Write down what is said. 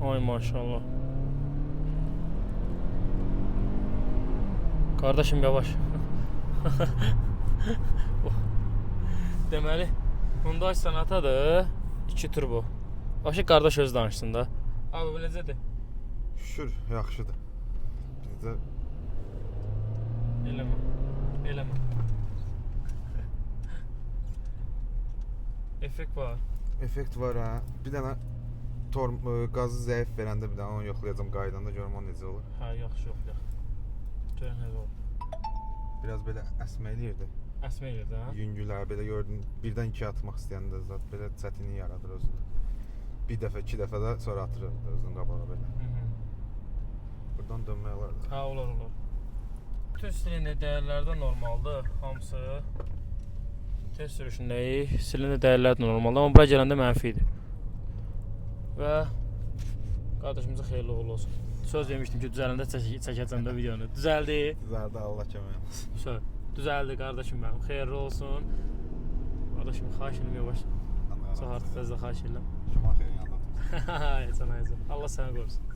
Ay maşallah. Kardeşim yavaş. Deməli, Hyundai Sonatadır. 2 turbo. Başqa qardaş öz danışsın da. Abi bu necədir? Şükür, yaxşıdır. Bizdə Eləmə. Eləmə. Effekt var. effekt var ha. Bir dənə qazı zəif verəndə bir dənə onu yoxlayacağam qaydanda görüm o necə olur. Hə, yaxşı yoxlayaq. Görən necə olur. Biraz belə əsmə eləyirdi. Əsmə eləyirdi, hə? Yüngülər belə gördün, birdən 2 atmaq istəyəndə zət belə çətinlik yaradır özündə. Bir dəfə, 2 dəfə də sonra atır özünün qabağa belə. Buradan dönmək olar da. Hə, olar. Bütün silindir dəyərləri də normaldır, hamısı. Test sürüşündəyik, silindir dəyərləri də normaldır, amma bura gələndə mənfi idi. Və qardaşımıza xeyirli uğurlu olsun. Söz demişdim ki, düzələndə çəkəcəm də videonu. Düzəldi. Düzəldi, Allah kömək olsun. Söz. Düzəldi qardaşım mənim. Xeyirli olsun. Qardaşım, xahiş edirəm yavaş. Çox artıq tezdə xahiş edirəm. Şumaxerin yanında. Heç olmaz. Allah səni qorusun.